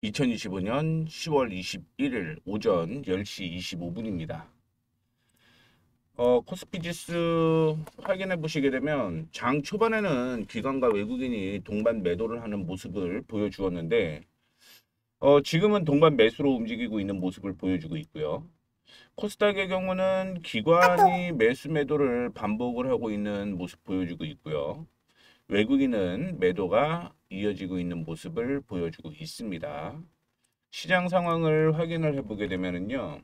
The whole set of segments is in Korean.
2025년 10월 21일 오전 10시 25분입니다. 코스피지수 확인해 보시게 되면 장 초반에는 기관과 외국인이 동반 매도를 하는 모습을 보여주었는데 지금은 동반 매수로 움직이고 있는 모습을 보여주고 있고요. 코스닥의 경우는 기관이 매수 매도를 반복을 하고 있는 모습 보여주고 있고요. 외국인은 매도가 이어지고 있는 모습을 보여주고 있습니다. 시장 상황을 확인을 해보게 되면은요,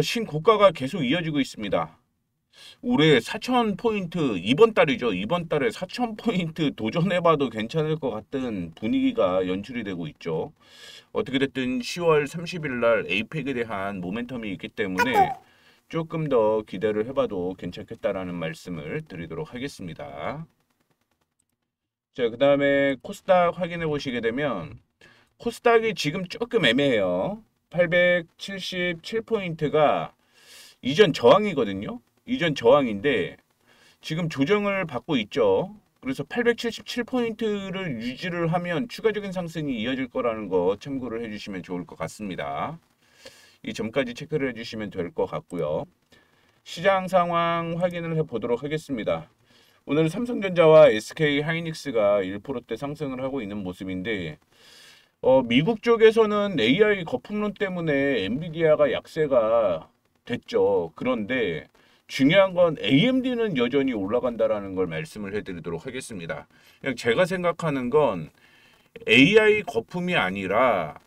신고가가 계속 이어지고 있습니다. 올해 4,000포인트, 이번 달이죠. 이번 달에 4,000포인트 도전해봐도 괜찮을 것 같은 분위기가 연출이 되고 있죠. 어떻게 됐든 10월 30일 날 에이펙에 대한 모멘텀이 있기 때문에 조금 더 기대를 해봐도 괜찮겠다라는 말씀을 드리도록 하겠습니다. 자, 그 다음에 코스닥 확인해 보시게 되면 코스닥이 지금 조금 애매해요. 877포인트가 이전 저항이거든요. 이전 저항인데 지금 조정을 받고 있죠. 그래서 877포인트를 유지를 하면 추가적인 상승이 이어질 거라는 거 참고를 해주시면 좋을 것 같습니다. 이 점까지 체크를 해주시면 될 것 같고요. 시장 상황 확인을 해보도록 하겠습니다. 오늘 삼성전자와 SK 하이닉스가 1%대 상승을 하고 있는 모습인데 미국 쪽에서는 AI 거품론 때문에 엔비디아가 약세가 됐죠. 그런데 중요한 건 AMD는 여전히 올라간다라는 걸 말씀을 해드리도록 하겠습니다. 그냥 제가 생각하는 건 AI 거품이 아니라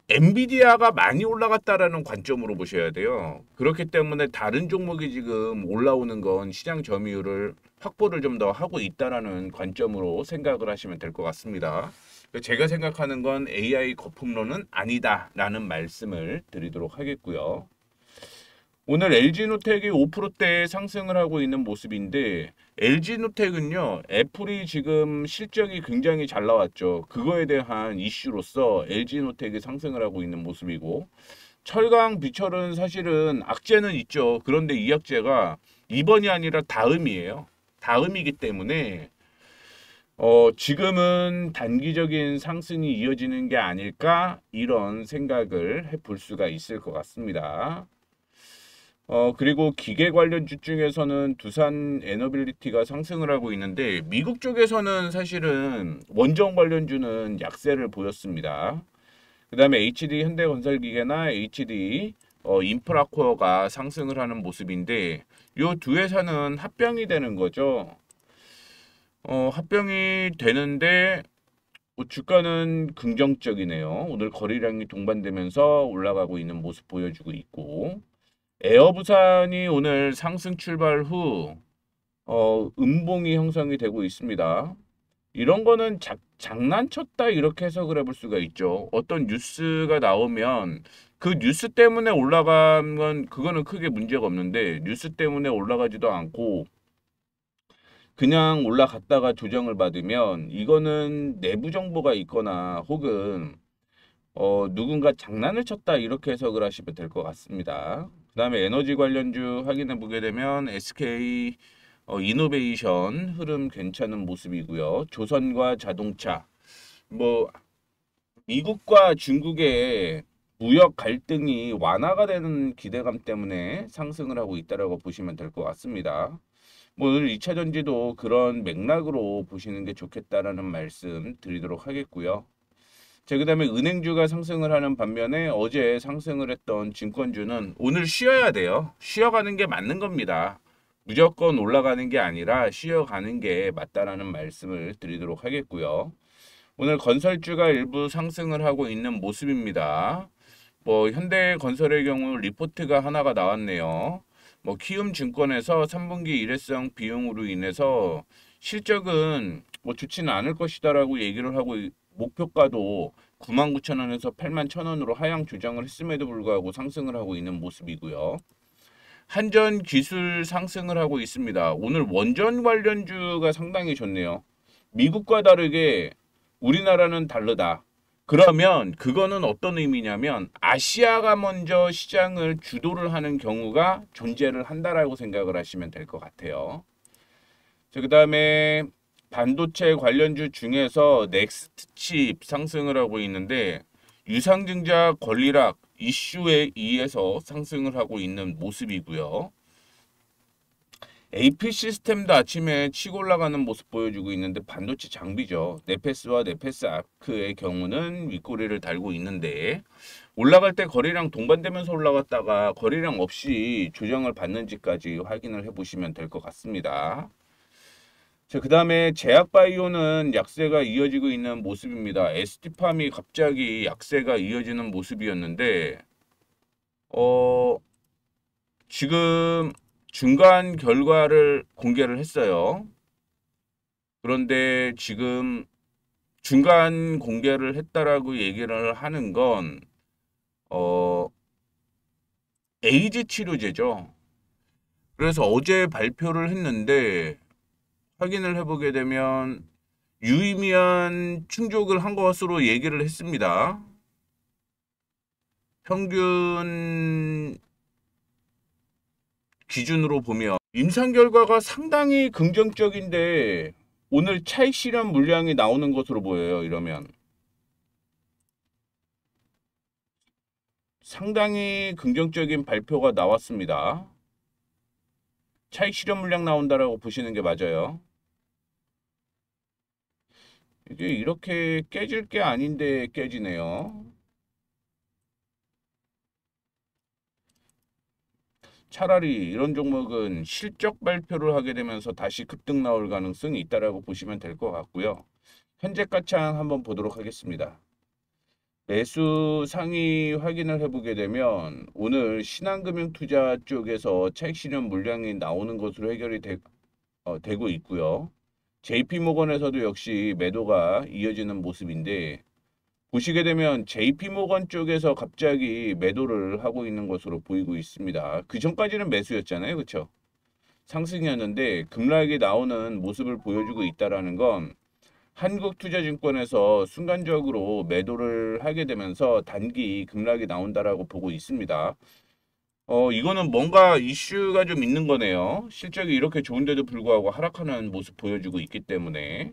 엔비디아가 많이 올라갔다라는 관점으로 보셔야 돼요. 그렇기 때문에 다른 종목이 지금 올라오는 건 시장 점유율을 확보를 좀 더 하고 있다라는 관점으로 생각을 하시면 될 것 같습니다. 제가 생각하는 건 AI 거품론은 아니다라는 말씀을 드리도록 하겠고요. 오늘 LG노텍이 5%대 상승을 하고 있는 모습인데 LG노텍은요. 애플이 지금 실적이 굉장히 잘 나왔죠. 그거에 대한 이슈로서 LG노텍이 상승을 하고 있는 모습이고 철강 비철은 사실은 악재는 있죠. 그런데 이 악재가 이번이 아니라 다음이에요. 다음이기 때문에 지금은 단기적인 상승이 이어지는 게 아닐까 이런 생각을 해볼 수가 있을 것 같습니다. 그리고 기계 관련주 중에서는 두산 에너빌리티가 상승을 하고 있는데 미국 쪽에서는 사실은 원전 관련주는 약세를 보였습니다. 그 다음에 HD 현대건설기계나 HD 인프라코어가 상승을 하는 모습인데 이 두 회사는 합병이 되는 거죠. 합병이 되는데 주가는 긍정적이네요. 오늘 거래량이 동반되면서 올라가고 있는 모습 보여주고 있고 에어부산이 오늘 상승 출발 후 음봉이 형성이 되고 있습니다. 이런 거는 장난쳤다 이렇게 해석을 해볼 수가 있죠. 어떤 뉴스가 나오면 그 뉴스 때문에 올라간 건 그거는 크게 문제가 없는데 뉴스 때문에 올라가지도 않고 그냥 올라갔다가 조정을 받으면 이거는 내부 정보가 있거나 혹은 누군가 장난을 쳤다 이렇게 해석을 하시면 될 것 같습니다. 그 다음에 에너지 관련주 확인해 보게 되면 SK 이노베이션 흐름 괜찮은 모습이고요. 조선과 자동차 뭐 미국과 중국의 무역 갈등이 완화가 되는 기대감 때문에 상승을 하고 있다라고 보시면 될 것 같습니다. 뭐 오늘 2차 전지도 그런 맥락으로 보시는 게 좋겠다라는 말씀 드리도록 하겠고요. 자, 그다음에 은행주가 상승을 하는 반면에 어제 상승을 했던 증권주는 오늘 쉬어야 돼요. 쉬어가는 게 맞는 겁니다. 무조건 올라가는 게 아니라 쉬어가는 게 맞다라는 말씀을 드리도록 하겠고요. 오늘 건설주가 일부 상승을 하고 있는 모습입니다. 뭐 현대건설의 경우 리포트가 하나가 나왔네요. 뭐 키움증권에서 3분기 일회성 비용으로 인해서 실적은 뭐 좋지는 않을 것이다라고 얘기를 하고 목표가도 99,000원에서 81,000원으로 하향 조정을 했음에도 불구하고 상승을 하고 있는 모습이고요. 한전기술 상승을 하고 있습니다. 오늘 원전 관련주가 상당히 좋네요. 미국과 다르게 우리나라는 다르다. 그러면 그거는 어떤 의미냐면 아시아가 먼저 시장을 주도를 하는 경우가 존재를 한다라고 생각을 하시면 될 것 같아요. 그 다음에 반도체 관련주 중에서 넥스트칩 상승을 하고 있는데 유상증자 권리락 이슈에 의해서 상승을 하고 있는 모습이고요. AP 시스템도 아침에 치고 올라가는 모습 보여주고 있는데 반도체 장비죠. 네페스와 네페스 아크의 경우는 윗꼬리를 달고 있는데 올라갈 때 거래량 동반되면서 올라갔다가 거래량 없이 조정을 받는지까지 확인을 해보시면 될 것 같습니다. 자, 그 다음에 제약바이오는 약세가 이어지고 있는 모습입니다. ST팜이 갑자기 약세가 이어지는 모습이었는데 지금 중간 결과를 공개를 했어요. 그런데 지금 중간 공개를 했다라고 얘기를 하는 건 에이즈 치료제죠. 그래서 어제 발표를 했는데 확인을 해보게 되면 유의미한 충족을 한 것으로 얘기를 했습니다. 평균 기준으로 보면 임상 결과가 상당히 긍정적인데 오늘 차익 실현 물량이 나오는 것으로 보여요. 이러면 상당히 긍정적인 발표가 나왔습니다. 차익 실현 물량 나온다라고 보시는 게 맞아요. 이게 이렇게 깨질 게 아닌데 깨지네요. 차라리 이런 종목은 실적 발표를 하게 되면서 다시 급등 나올 가능성이 있다라고 보시면 될 것 같고요. 현재 가창 한번 보도록 하겠습니다. 매수 상위 확인을 해보게 되면 오늘 신한금융투자 쪽에서 차익 실현 물량이 나오는 것으로 해결이 되고 있고요. JP모건에서도 역시 매도가 이어지는 모습인데 보시게 되면 JP모건 쪽에서 갑자기 매도를 하고 있는 것으로 보이고 있습니다. 그 전까지는 매수였잖아요. 그렇죠? 상승이었는데 급락이 나오는 모습을 보여주고 있다는 건 한국투자증권에서 순간적으로 매도를 하게 되면서 단기 급락이 나온다라고 보고 있습니다. 이거는 뭔가 이슈가 좀 있는 거네요. 실적이 이렇게 좋은데도 불구하고 하락하는 모습 보여주고 있기 때문에.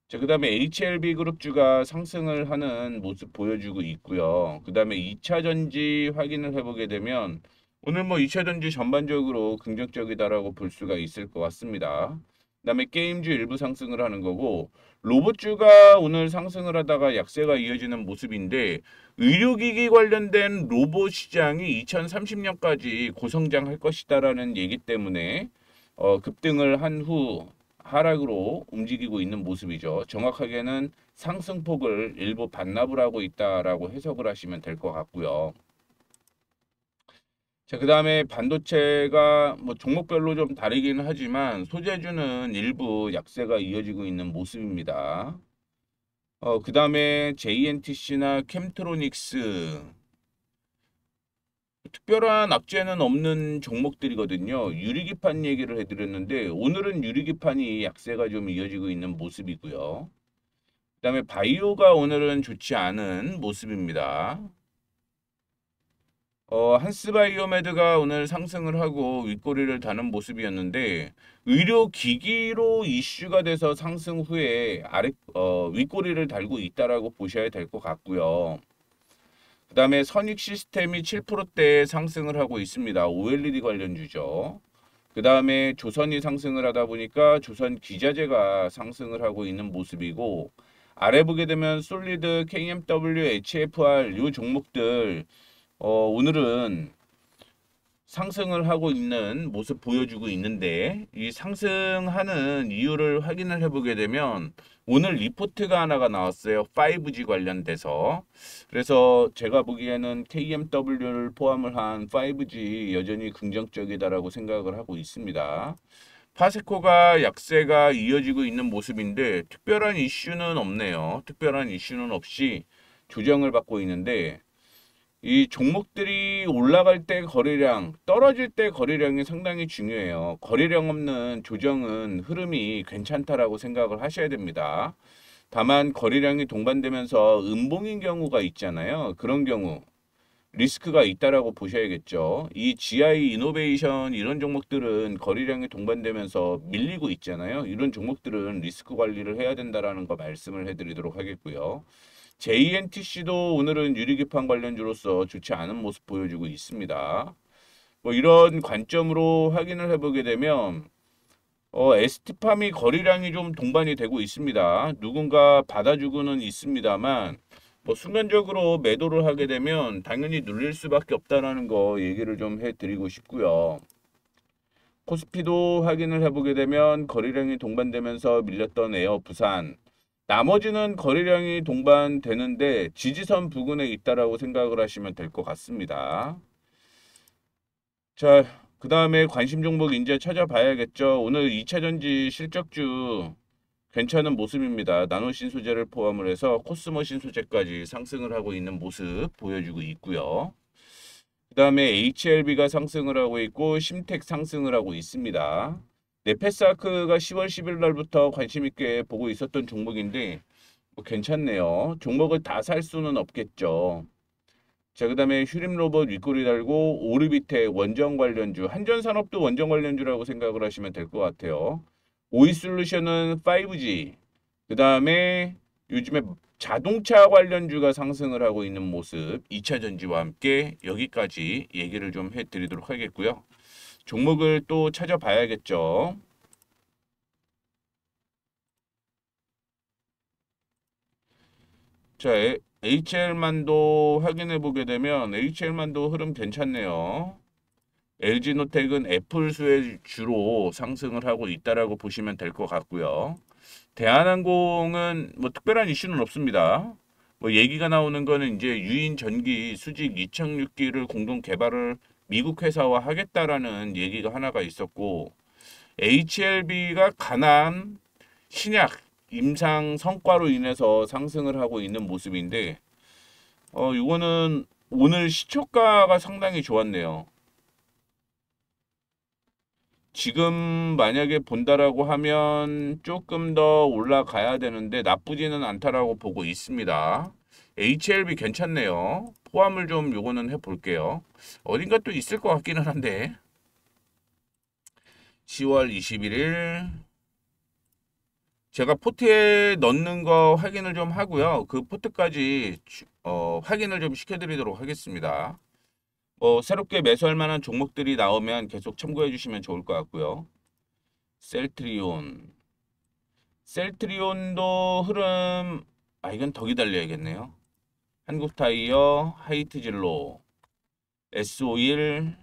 자, 그 다음에 HLB 그룹주가 상승을 하는 모습 보여주고 있고요. 그 다음에 2차전지 확인을 해보게 되면 오늘 뭐 2차전지 전반적으로 긍정적이다라고 볼 수가 있을 것 같습니다. 그 다음에 게임주 일부 상승을 하는 거고 로봇주가 오늘 상승을 하다가 약세가 이어지는 모습인데 의료기기 관련된 로봇 시장이 2030년까지 고성장할 것이다라는 얘기 때문에 급등을 한 후 하락으로 움직이고 있는 모습이죠. 정확하게는 상승폭을 일부 반납을 하고 있다라고 해석을 하시면 될 것 같고요. 자, 그 다음에 반도체가 뭐 종목별로 좀 다르기는 하지만 소재주는 일부 약세가 이어지고 있는 모습입니다. 그 다음에 JNTC나 캠트로닉스 특별한 악재는 없는 종목들이거든요. 유리기판 얘기를 해드렸는데 오늘은 유리기판이 약세가 좀 이어지고 있는 모습이고요. 그 다음에 바이오가 오늘은 좋지 않은 모습입니다. 한스바이오메드가 오늘 상승을 하고 윗꼬리를 다는 모습이었는데 의료기기로 이슈가 돼서 상승 후에 윗꼬리를 달고 있다라고 보셔야 될 것 같고요. 그 다음에 선익 시스템이 7%대 상승을 하고 있습니다. OLED 관련주죠. 그 다음에 조선이 상승을 하다 보니까 조선 기자재가 상승을 하고 있는 모습이고 아래 보게 되면 솔리드, KMW, HFR 이 종목들 오늘은 상승을 하고 있는 모습 보여주고 있는데 이 상승하는 이유를 확인을 해보게 되면 오늘 리포트가 하나가 나왔어요. 5G 관련돼서. 그래서 제가 보기에는 KMW를 포함을 한 5G 여전히 긍정적이다라고 생각을 하고 있습니다. 파세코가 약세가 이어지고 있는 모습인데 특별한 이슈는 없네요. 특별한 이슈는 없이 조정을 받고 있는데 이 종목들이 올라갈 때 거래량, 떨어질 때 거래량이 상당히 중요해요. 거래량 없는 조정은 흐름이 괜찮다라고 생각을 하셔야 됩니다. 다만 거래량이 동반되면서 음봉인 경우가 있잖아요. 그런 경우 리스크가 있다라고 보셔야겠죠. 이 GI 이노베이션 이런 종목들은 거래량이 동반되면서 밀리고 있잖아요. 이런 종목들은 리스크 관리를 해야 된다라는 거 말씀을 해드리도록 하겠고요. JNTC도 오늘은 유리기판 관련주로서 좋지 않은 모습 보여주고 있습니다. 뭐 이런 관점으로 확인을 해보게 되면 ST팜이 거래량이 좀 동반이 되고 있습니다. 누군가 받아주고는 있습니다만 뭐 순간적으로 매도를 하게 되면 당연히 눌릴 수밖에 없다라는 거 얘기를 좀 해드리고 싶고요. 코스피도 확인을 해보게 되면 거래량이 동반되면서 밀렸던 에어 부산, 나머지는 거래량이 동반되는데 지지선 부근에 있다라고 생각을 하시면 될 것 같습니다. 자, 그 다음에 관심 종목 이제 찾아봐야겠죠. 오늘 2차전지 실적주 괜찮은 모습입니다. 나노신소재를 포함을 해서 코스모 신소재까지 상승을 하고 있는 모습 보여주고 있고요. 그 다음에 HLB가 상승을 하고 있고 심텍 상승을 하고 있습니다. 네페사크가 10월 10일 날부터 관심 있게 보고 있었던 종목인데 뭐 괜찮네요. 종목을 다 살 수는 없겠죠. 자, 그 다음에 휴림로봇 윗꼬리 달고 오르비텍 원전 관련주, 한전산업도 원전 관련주라고 생각을 하시면 될 것 같아요. 오이솔루션은 5G, 그 다음에 요즘에 자동차 관련주가 상승을 하고 있는 모습, 2차 전지와 함께 여기까지 얘기를 좀 해드리도록 하겠고요. 종목을 또 찾아봐야겠죠. 자, HL만도 확인해 보게 되면 HL만도 흐름 괜찮네요. LG노텍은 애플수의 주로 상승을 하고 있다라고 보시면 될 것 같고요. 대한항공은 뭐 특별한 이슈는 없습니다. 뭐 얘기가 나오는 거는 이제 유인 전기 수직 이착륙기를 공동 개발을 미국 회사와 하겠다라는 얘기가 하나가 있었고 HLB가 가난 신약 임상 성과로 인해서 상승을 하고 있는 모습인데 이거는 오늘 시초가가 상당히 좋았네요. 지금 만약에 본다라고 하면 조금 더 올라가야 되는데 나쁘지는 않다라고 보고 있습니다. HLB 괜찮네요. 포함을 좀 요거는 해볼게요. 어딘가 또 있을 것 같기는 한데 10월 21일 제가 포트에 넣는 거 확인을 좀 하고요. 그 포트까지 확인을 좀 시켜드리도록 하겠습니다. 새롭게 매수할 만한 종목들이 나오면 계속 참고해 주시면 좋을 것 같고요. 셀트리온. 셀트리온도 흐름, 이건 더 기다려야겠네요. 한국타이어, 하이트진로, S51,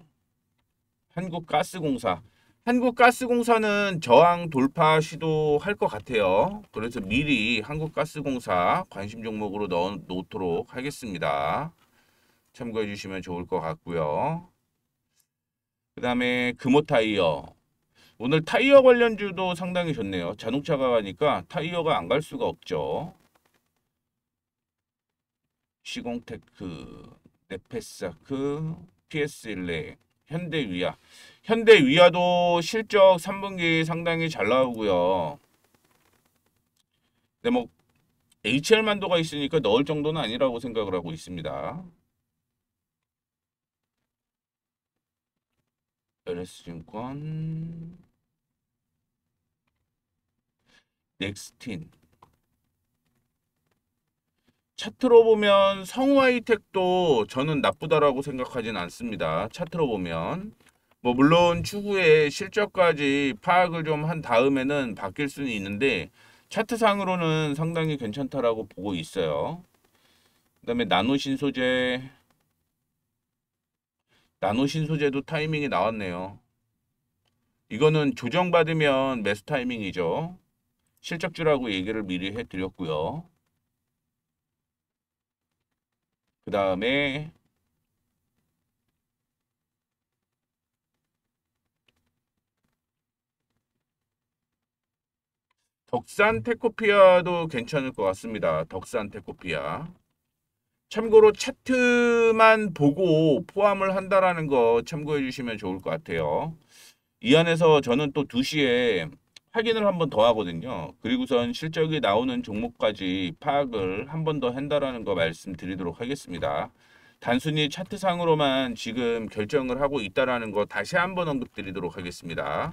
한국가스공사. 한국가스공사는 저항 돌파 시도할 것 같아요. 그래서 미리 한국가스공사 관심 종목으로 넣어 놓도록 하겠습니다. 참고해 주시면 좋을 것 같고요. 그 다음에 금호타이어. 오늘 타이어 관련주도 상당히 좋네요. 자동차가 가니까 타이어가 안 갈 수가 없죠. 시공테크, 네페사크, PS 일렉, 현대위아. 현대위아도 실적 3분기 상당히 잘 나오고요. 근데 뭐 HL만도가 있으니까 넣을 정도는 아니라고 생각을 하고 있습니다. LS증권, 넥스틴. 차트로 보면 성우하이텍도 저는 나쁘다라고 생각하진 않습니다. 차트로 보면 뭐 물론 추후에 실적까지 파악을 좀 한 다음에는 바뀔 수는 있는데 차트상으로는 상당히 괜찮다라고 보고 있어요. 그다음에 나노신소재도 타이밍이 나왔네요. 이거는 조정받으면 매수 타이밍이죠. 실적주라고 얘기를 미리 해드렸고요. 그 다음에 덕산 테코피아도 괜찮을 것 같습니다. 덕산 테코피아. 참고로 차트만 보고 포함을 한다라는 거 참고해 주시면 좋을 것 같아요. 이 안에서 저는 또 2시에 확인을 한 번 더 하거든요. 그리고선 실적이 나오는 종목까지 파악을 한 번 더 한다라는 거 말씀드리도록 하겠습니다. 단순히 차트상으로만 지금 결정을 하고 있다라는 거 다시 한번 언급드리도록 하겠습니다.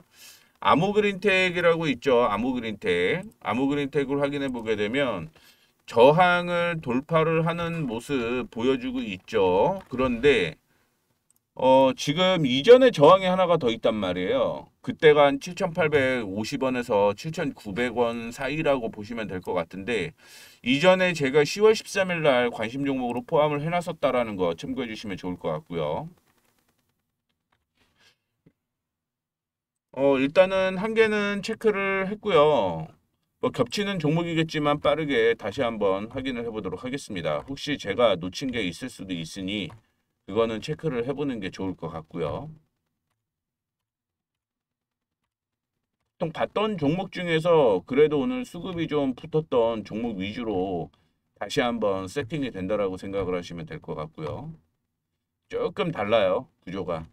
아모그린텍이라고 있죠. 아모그린텍. 아모그린텍을 확인해 보게 되면 저항을 돌파를 하는 모습 보여주고 있죠. 그런데 지금 이전에 저항이 하나가 더 있단 말이에요. 그때가 한 7,850원에서 7,900원 사이라고 보시면 될 것 같은데 이전에 제가 10월 13일 날 관심 종목으로 포함을 해놨었다라는 거 참고해 주시면 좋을 것 같고요. 일단은 한 개는 체크를 했고요. 뭐 겹치는 종목이겠지만 빠르게 다시 한번 확인을 해보도록 하겠습니다. 혹시 제가 놓친 게 있을 수도 있으니 그거는 체크를 해보는 게 좋을 것 같고요. 보통 봤던 종목 중에서 그래도 오늘 수급이 좀 붙었던 종목 위주로 다시 한번 세팅이 된다라고 생각을 하시면 될 것 같고요. 조금 달라요, 구조가.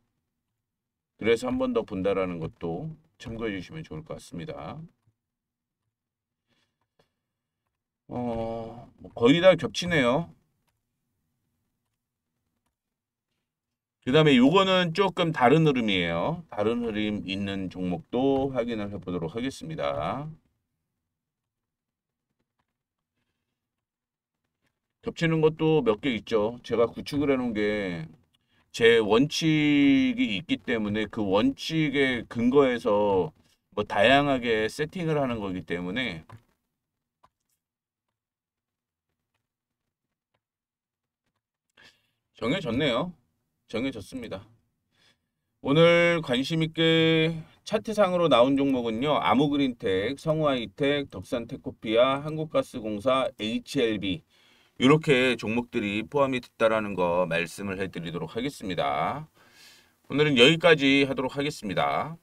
그래서 한 번 더 본다라는 것도 참고해 주시면 좋을 것 같습니다. 뭐 거의 다 겹치네요. 그 다음에 요거는 조금 다른 흐름이에요. 다른 흐름 있는 종목도 확인을 해보도록 하겠습니다. 겹치는 것도 몇 개 있죠. 제가 구축을 해놓은 게 제 원칙이 있기 때문에 그 원칙에 근거해서 뭐 다양하게 세팅을 하는 거기 때문에 정해졌네요. 정해졌습니다. 오늘 관심 있게 차트상으로 나온 종목은요. 아모그린텍, 성우하이텍, 덕산테코피아, 한국가스공사, HLB 이렇게 종목들이 포함이 됐다라는 거 말씀을 해드리도록 하겠습니다. 오늘은 여기까지 하도록 하겠습니다.